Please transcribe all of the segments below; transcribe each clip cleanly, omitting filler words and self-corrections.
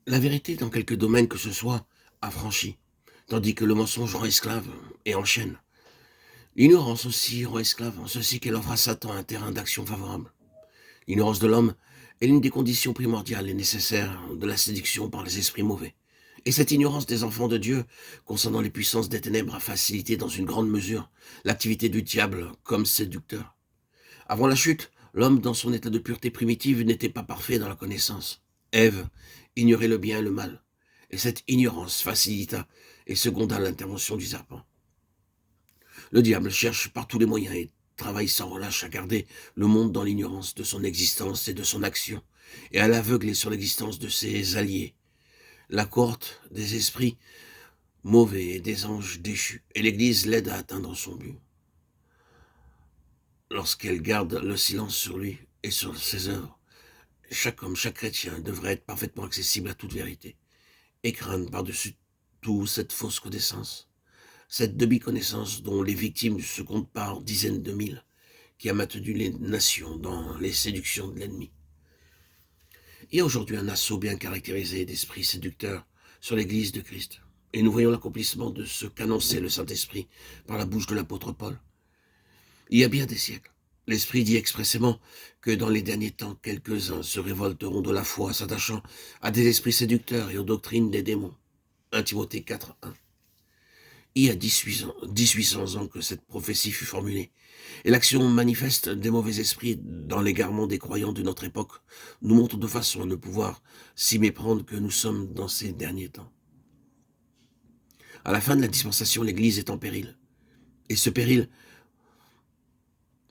La vérité, dans quelques domaines que ce soit, affranchit, tandis que le mensonge rend esclave et enchaîne. L'ignorance aussi rend esclave, en ceci qu'elle offre à Satan un terrain d'action favorable. L'ignorance de l'homme est l'une des conditions primordiales et nécessaires de la séduction par les esprits mauvais. Et cette ignorance des enfants de Dieu concernant les puissances des ténèbres a facilité dans une grande mesure l'activité du diable comme séducteur. Avant la chute, l'homme dans son état de pureté primitive n'était pas parfait dans la connaissance. Ève ignorait le bien et le mal, et cette ignorance facilita et seconda l'intervention du serpent. Le diable cherche par tous les moyens et travaille sans relâche à garder le monde dans l'ignorance de son existence et de son action, et à l'aveugler sur l'existence de ses alliés, la cohorte des esprits mauvais et des anges déchus, et l'Église l'aide à atteindre son but. Lorsqu'elle garde le silence sur lui et sur ses œuvres, chaque homme, chaque chrétien devrait être parfaitement accessible à toute vérité, et craindre par-dessus tout cette fausse connaissance, cette demi-connaissance dont les victimes se comptent par dizaines de mille, qui a maintenu les nations dans les séductions de l'ennemi. Il y a aujourd'hui un assaut bien caractérisé d'esprits séducteurs sur l'Église de Christ, et nous voyons l'accomplissement de ce qu'annonçait le Saint-Esprit par la bouche de l'apôtre Paul. Il y a bien des siècles, l'Esprit dit expressément que dans les derniers temps, quelques-uns se révolteront de la foi, s'attachant à des esprits séducteurs et aux doctrines des démons. 1 Timothée 4, 1. Il y a 1800 ans que cette prophétie fut formulée, et l'action manifeste des mauvais esprits dans l'égarement des croyants de notre époque nous montre de façon à ne pouvoir s'y méprendre que nous sommes dans ces derniers temps. À la fin de la dispensation, l'Église est en péril, et ce péril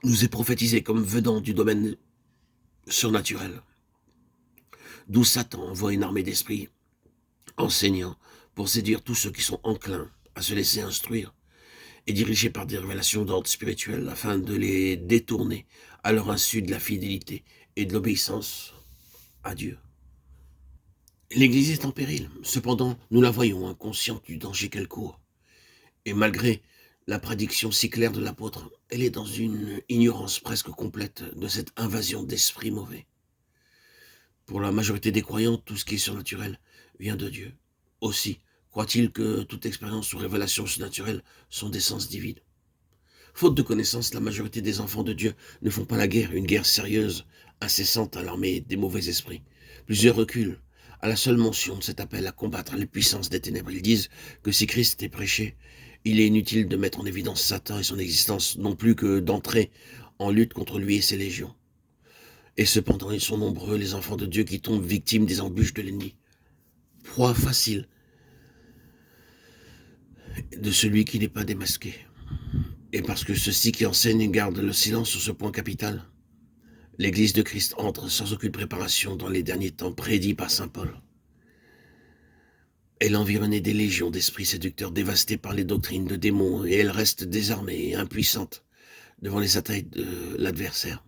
nous est prophétisé comme venant du domaine surnaturel, d'où Satan envoie une armée d'esprits enseignants pour séduire tous ceux qui sont enclins à se laisser instruire et dirigés par des révélations d'ordre spirituel afin de les détourner à leur insu de la fidélité et de l'obéissance à Dieu. L'Église est en péril, cependant nous la voyons inconsciente du danger qu'elle court, et malgré la prédiction si claire de l'apôtre, elle est dans une ignorance presque complète de cette invasion d'esprits mauvais. Pour la majorité des croyants, tout ce qui est surnaturel vient de Dieu. Aussi, croit-il que toute expérience ou révélation surnaturelle sont d'essence divine. Faute de connaissances, la majorité des enfants de Dieu ne font pas la guerre, une guerre sérieuse, incessante à l'armée des mauvais esprits. Plusieurs reculent à la seule mention de cet appel à combattre les puissances des ténèbres. Ils disent que si Christ est prêché, il est inutile de mettre en évidence Satan et son existence, non plus que d'entrer en lutte contre lui et ses légions. Et cependant, ils sont nombreux, les enfants de Dieu, qui tombent victimes des embûches de l'ennemi. Proie facile de celui qui n'est pas démasqué. Et parce que ceux-ci qui enseignent gardent le silence sur ce point capital, l'Église de Christ entre sans aucune préparation dans les derniers temps prédits par saint Paul. Elle est environnée des légions d'esprits séducteurs dévastés par les doctrines de démons et elle reste désarmée et impuissante devant les attaques de l'adversaire.